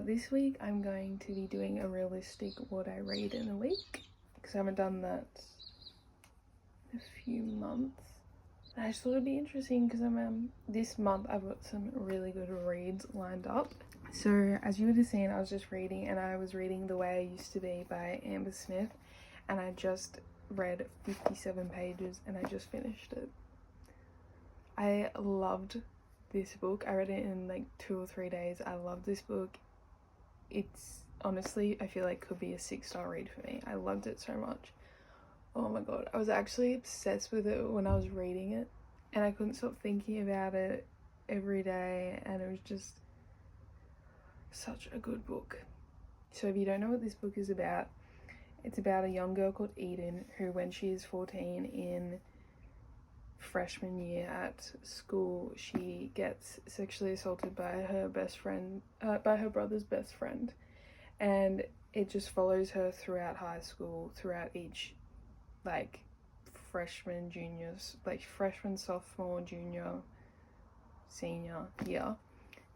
This week I'm going to be doing a realistic what I read in a week, because I haven't done that in a few months. And I just thought it'd be interesting because this month I've got some really good reads lined up. So as you would have seen, I was just reading, and I was reading The Way I Used to Be by Amber Smith, and I just read 57 pages and I just finished it. I loved this book. I read it in like 2 or 3 days. I love this book. It's honestly, I feel like could be a 6-star read for me. I loved it so much. Oh my god, I was actually obsessed with it when I was reading it, and I couldn't stop thinking about it every day, and it was just such a good book. So if you don't know what this book is about, it's about a young girl called Eden who, when she is 14 in freshman year at school, she gets sexually assaulted by her best friend, by her brother's best friend, and it just follows her throughout high school, throughout each like freshman, juniors, like freshman, sophomore, junior, senior year.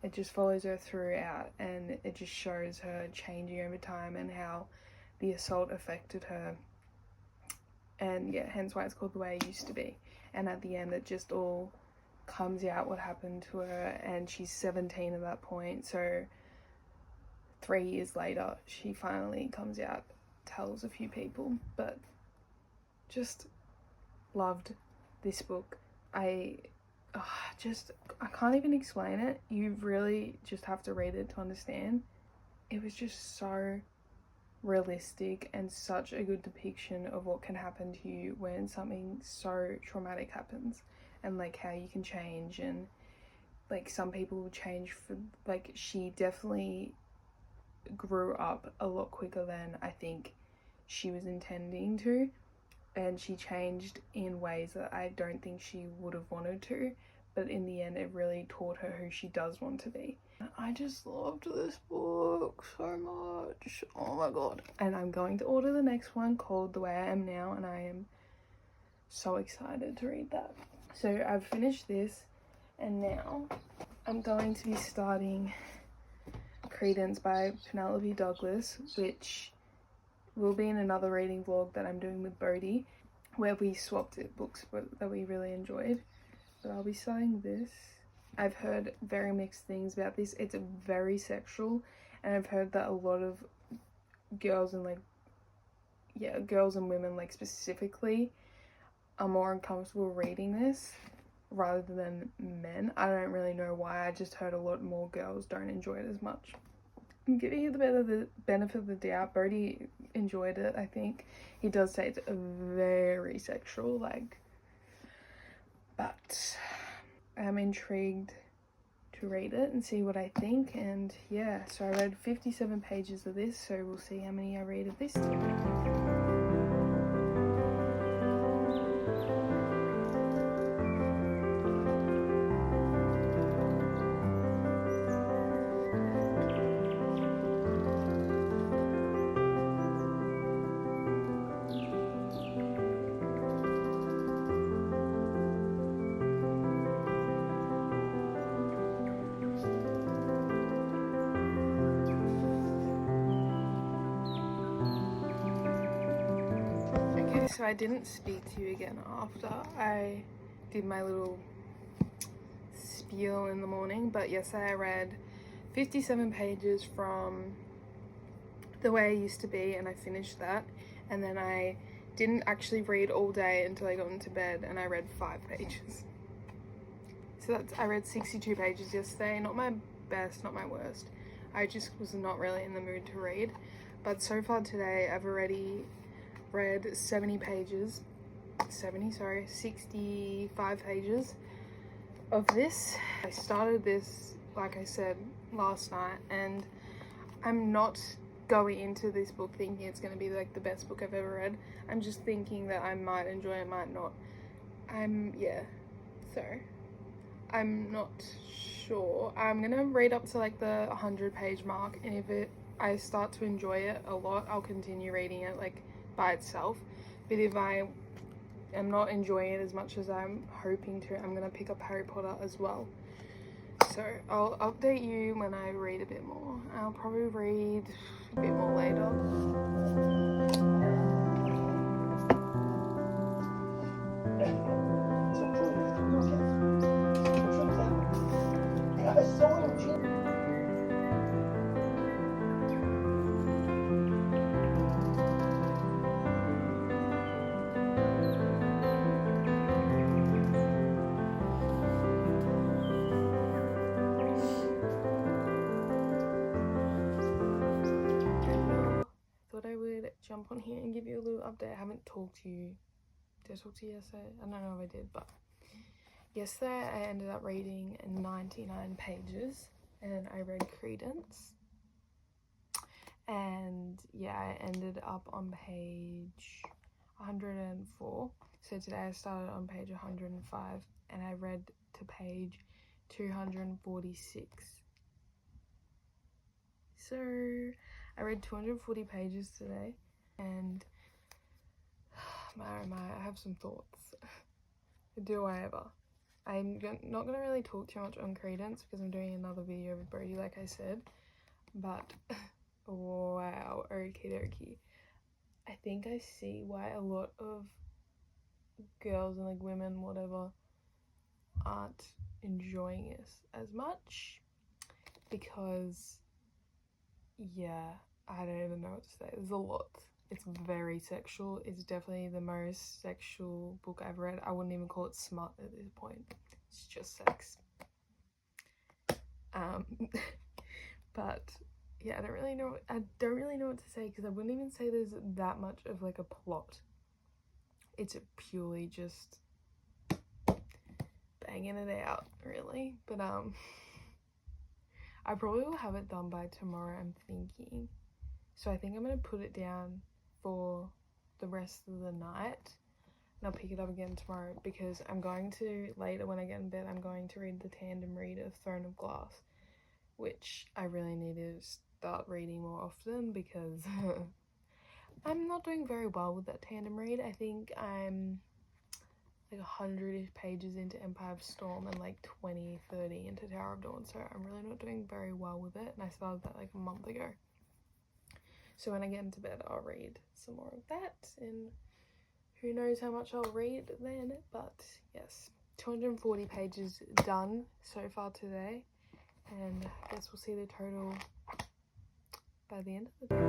It just follows her throughout, and it just shows her changing over time and how the assault affected her, and yeah, hence why it's called The Way I Used to Be. And at the end it just all comes out what happened to her, and she's 17 at that point, so 3 years later she finally comes out, tells a few people. Just loved this book. I can't even explain it. You really just have to read it to understand. It was just so realistic and such a good depiction of what can happen to you when something so traumatic happens, and like how you can change, and like some people will change for, like, she definitely grew up a lot quicker than I think she was intending to, and she changed in ways that I don't think she would have wanted to, but in the end it really taught her who she does want to be. I just loved this book so much. Oh my god. And I'm going to order the next one called The Way I Am Now, and I am so excited to read that. So I've finished this, and now I'm going to be starting Credence by Penelope Douglas, which will be in another reading vlog that I'm doing with Bodhi, where we swapped books that we really enjoyed. But I'll be starting this. I've heard very mixed things about this. It's very sexual, and I've heard that a lot of girls and girls and women like specifically are more uncomfortable reading this rather than men. I don't really know why. I just heard a lot more girls don't enjoy it as much. I'm giving you the benefit of the doubt. Bodhi enjoyed it, I think. He does say it's very sexual, but I'm intrigued to read it and see what I think. And yeah, so I read 57 pages of this, so we'll see how many I read of this time. So I didn't speak to you again after I did my little spiel in the morning, but yesterday I read 57 pages from The Way I Used to Be, and I finished that, and then I didn't actually read all day until I got into bed, and I read 5 pages. So I read 62 pages yesterday. Not my best, not my worst. I just was not really in the mood to read, but so far today I've already read 65 pages of this. I started this, like I said, last night, and I'm not going into this book thinking it's going to be like the best book I've ever read. I'm just thinking that I might enjoy it, might not. So I'm not sure. I'm gonna read up to like the 100-page mark, and if I start to enjoy it a lot, I'll continue reading it like by itself. But if I am not enjoying it as much as I'm hoping to, I'm gonna pick up Harry Potter as well. So I'll update you when I read a bit more. I'll probably read a bit more later. Thought I would jump on here and give you a little update. I haven't talked to you. Did I talk to you yesterday? I don't know if I did, but yesterday I ended up reading 99 pages and I read Credence. And yeah, I ended up on page 104. So today I started on page 105 and I read to page 246. So I read 240 pages today and I have some thoughts. Do I ever? I'm not going to really talk too much on Credence because I'm doing another video with Brody, like I said. But, wow, okie dokie. I think I see why a lot of girls and like women, whatever, aren't enjoying this as much. Because, yeah, I don't even know what to say. There's a lot. It's very sexual. It's definitely the most sexual book I've read. I wouldn't even call it smut at this point. It's just sex. But yeah, I don't really know what to say because I wouldn't even say there's that much of like a plot. It's purely just banging it out, really. But I probably will have it done by tomorrow, I'm thinking. So I think I'm gonna put it down for the rest of the night and I'll pick it up again tomorrow because I'm going to, later when I get in bed, I'm going to read the tandem read of Throne of Glass, which I really need to start reading more often because I'm not doing very well with that tandem read. I think I'm like 100-ish pages into Empire of Storm and like 20-30 into Tower of Dawn, so I'm really not doing very well with it, and I started that like a month ago. So when I get into bed, I'll read some more of that, and who knows how much I'll read then. But yes, 240 pages done so far today, and I guess we'll see the total by the end of the day.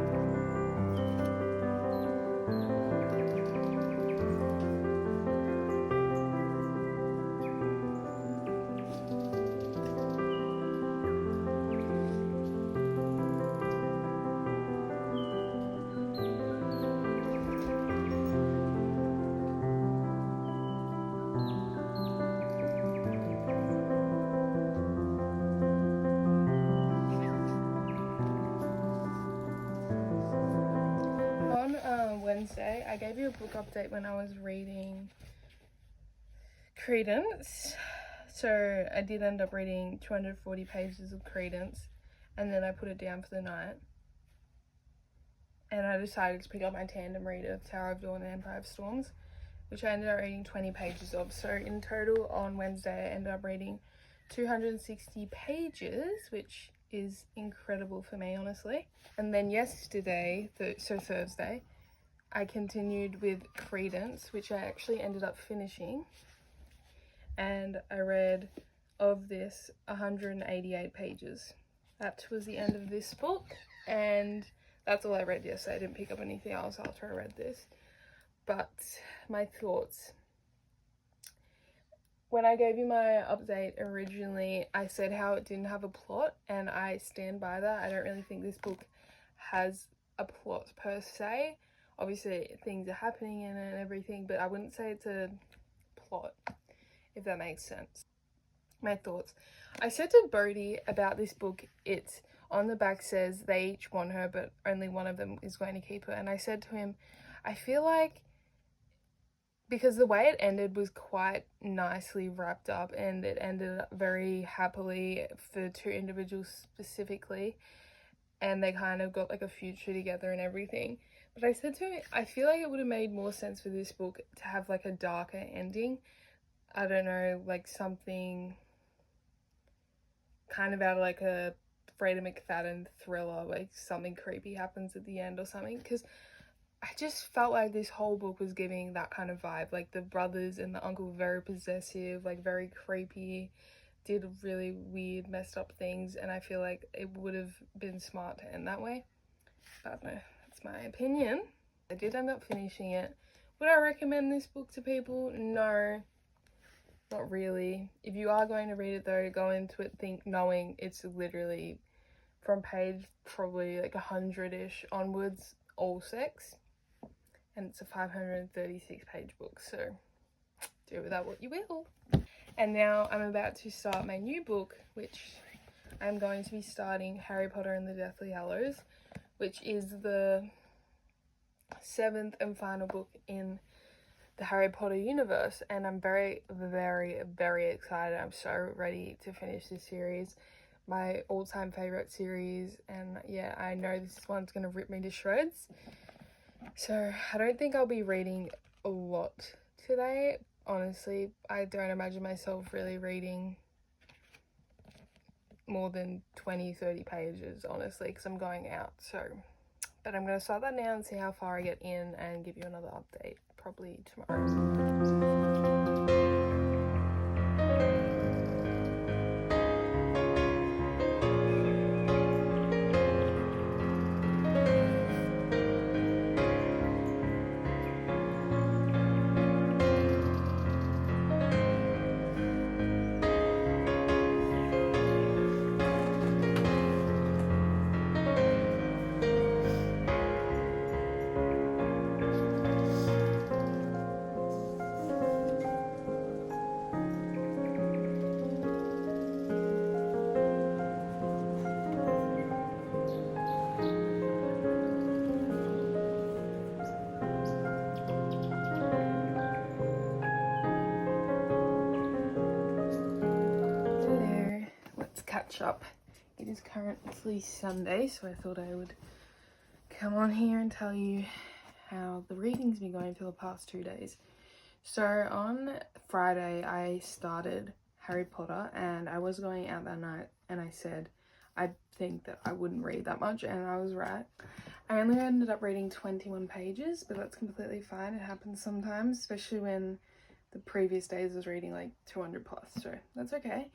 Wednesday, I gave you a book update when I was reading Credence. So I did end up reading 240 pages of Credence and then I put it down for the night. And I decided to pick up my tandem read of Tower of Dawn and Empire of Storms, which I ended up reading 20 pages of. So in total on Wednesday, I ended up reading 260 pages, which is incredible for me, honestly. And then yesterday, so Thursday, I continued with Credence, which I actually ended up finishing, and I read of this 188 pages. That was the end of this book, and that's all I read yesterday. I didn't pick up anything else after I read this. But my thoughts. When I gave you my update originally, I said how it didn't have a plot, and I stand by that. I don't really think this book has a plot per se. Obviously things are happening in it and everything, but I wouldn't say it's a plot, if that makes sense. My thoughts. I said to Bodhi about this book, it's on the back says they each want her, but only one of them is going to keep her. And I said to him, I feel like, because the way it ended was quite nicely wrapped up and it ended up very happily for two individuals specifically, and they kind of got like a future together and everything. But I said to him, I feel like it would have made more sense for this book to have like a darker ending. I don't know, like something kind of out of like a Freda McFadden thriller, like something creepy happens at the end or something, because I just felt like this whole book was giving that kind of vibe. Like the brothers and the uncle were very possessive, like very creepy, did really weird, messed up things, and I feel like it would have been smart to end that way. But no, that's my opinion. I did end up finishing it. Would I recommend this book to people? No, not really. If you are going to read it though, go into it knowing it's literally from page probably like 100-ish onwards, all sex. And it's a 536 page book, so do with that what you will. And now I'm about to start my new book, which I'm going to be starting Harry Potter and the Deathly Hallows, which is the 7th and final book in the Harry Potter universe, and I'm very, very, very excited. I'm so ready to finish this series. My all-time favorite series, and yeah, I know this one's gonna rip me to shreds. So I don't think I'll be reading a lot today. Honestly, I don't imagine myself really reading more than 20-30 pages, honestly, because I'm going out. So, but I'm going to start that now and see how far I get in and give you another update probably tomorrow. Catch up. It is currently Sunday, so I thought I would come on here and tell you how the reading's been going for the past 2 days. So on Friday I started Harry Potter, and I was going out that night and I said I think that I wouldn't read that much, and I was right. I only ended up reading 21 pages, but that's completely fine. It happens sometimes, especially when the previous days I was reading like 200 plus, so that's okay.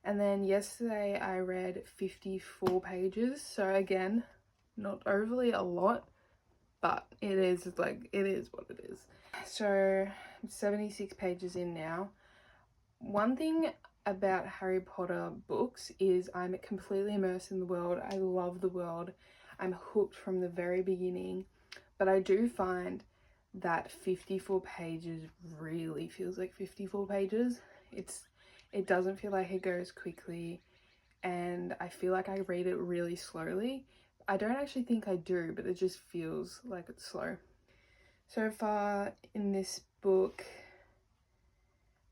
And then yesterday I read 54 pages, so again, not overly a lot, but it is what it is. So I'm 76 pages in now. One thing about Harry Potter books is I'm completely immersed in the world. I love the world. I'm hooked from the very beginning, but I do find that 54 pages really feels like 54 pages. It doesn't feel like it goes quickly, and I feel like I read it really slowly. I don't actually think I do, but it just feels like it's slow. So far in this book,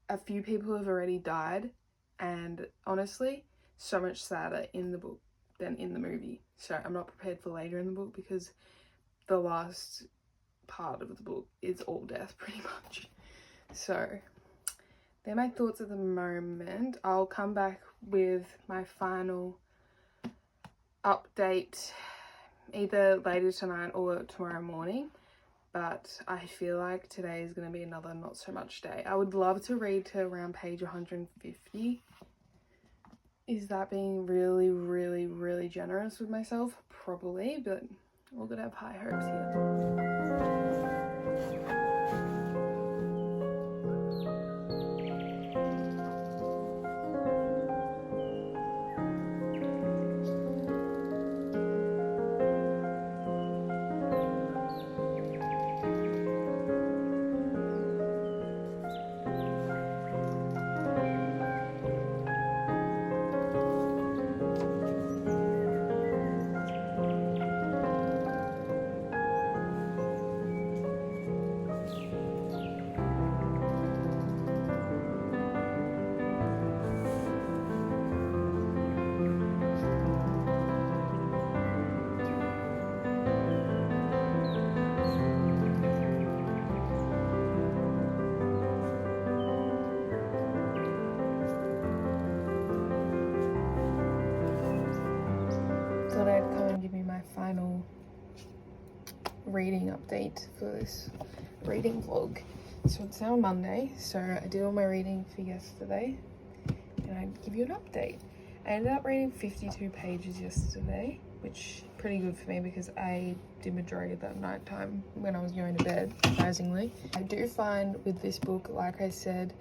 a few people have already died, and honestly, so much sadder in the book than in the movie. So I'm not prepared for later in the book, because the last part of the book is all death pretty much. So they're my thoughts at the moment. I'll come back with my final update either later tonight or tomorrow morning, but I feel like today is going to be another not so much day. I would love to read to around page 150. Is that being really, really, really generous with myself? Probably, but we're going to have high hopes here. final reading update for this reading vlog. So it's now Monday, so I did all my reading for yesterday and I'd give you an update. I ended up reading 52 pages yesterday, which is pretty good for me because I did majority of that night time when I was going to bed, surprisingly. I do find with this book, like I said,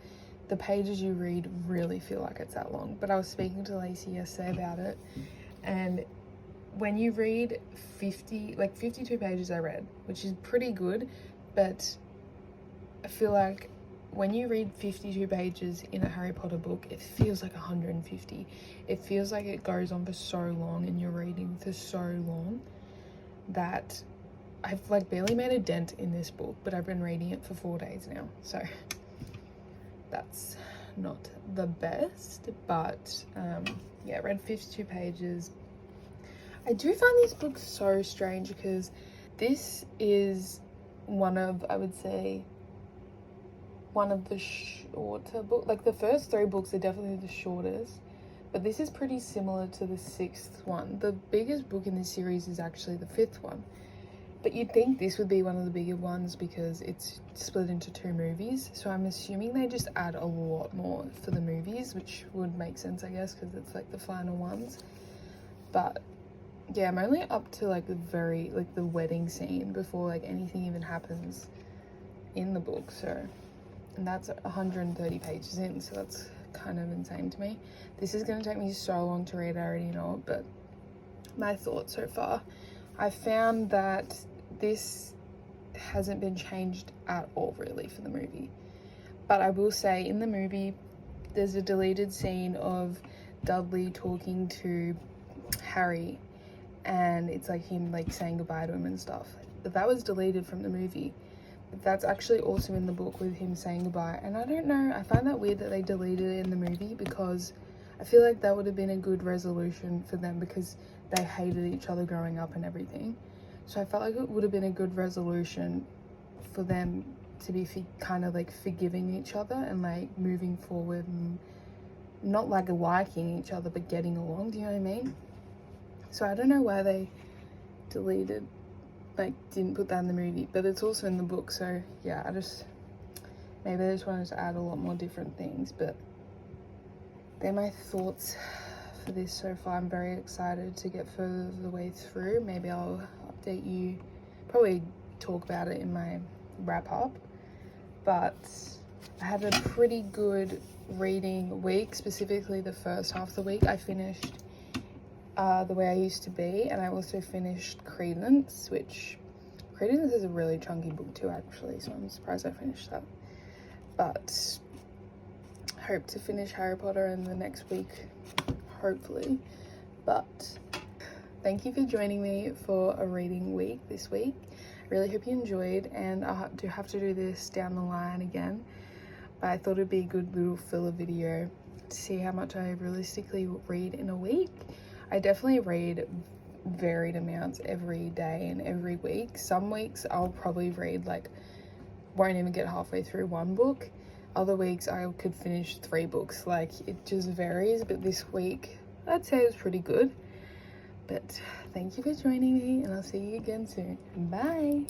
the pages you read really feel like it's that long. But I was speaking to Lacey yesterday about it, and when you read 52 pages I read, which is pretty good, but I feel like when you read 52 pages in a Harry Potter book, it feels like 150. It feels like it goes on for so long and you're reading for so long that I've like barely made a dent in this book, but I've been reading it for 4 days now. So that's not the best, but yeah, read 52 pages. I do find this book so strange because this is one of, I would say, one of the shorter books. Like the first 3 books are definitely the shortest, but this is pretty similar to the 6th one. The biggest book in this series is actually the 5th one, but you'd think this would be one of the bigger ones because it's split into 2 movies, so I'm assuming they just add a lot more for the movies, which would make sense, I guess, because it's like the final ones. But yeah, I'm only up to like the wedding scene before like anything even happens in the book, so, and that's 130 pages in, so that's kind of insane to me. This is going to take me so long to read, I already know it, but my thoughts so far, I found that this hasn't been changed at all really for the movie. But I will say in the movie there's a deleted scene of Dudley talking to Harry, and it's like him like saying goodbye to him and stuff, but that was deleted from the movie. But that's actually also in the book with him saying goodbye, and I don't know, I find that weird that they deleted it in the movie because I feel like that would have been a good resolution for them because they hated each other growing up and everything. So I felt like it would have been a good resolution for them to be kind of like forgiving each other and like moving forward and not like liking each other but getting along, do you know what I mean? So I don't know why they didn't put that in the movie, but it's also in the book, so yeah, maybe I just wanted to add a lot more different things, but they're my thoughts for this so far. I'm very excited to get further the way through. Maybe I'll update you, probably talk about it in my wrap up, but I had a pretty good reading week, specifically the first half of the week. I finished The Way I Used to Be, and I also finished Credence, which Credence is a really chunky book too actually, so I'm surprised I finished that. But I hope to finish Harry Potter in the next week, hopefully. But thank you for joining me for a reading week this week. I really hope you enjoyed, and I do have to do this down the line again, but I thought it'd be a good little filler video to see how much I realistically read in a week. I definitely read varied amounts every day and every week. Some weeks I'll probably read won't even get halfway through one book. Other weeks I could finish 3 books. Like, it just varies, but this week I'd say it was pretty good. But thank you for joining me, and I'll see you again soon. Bye.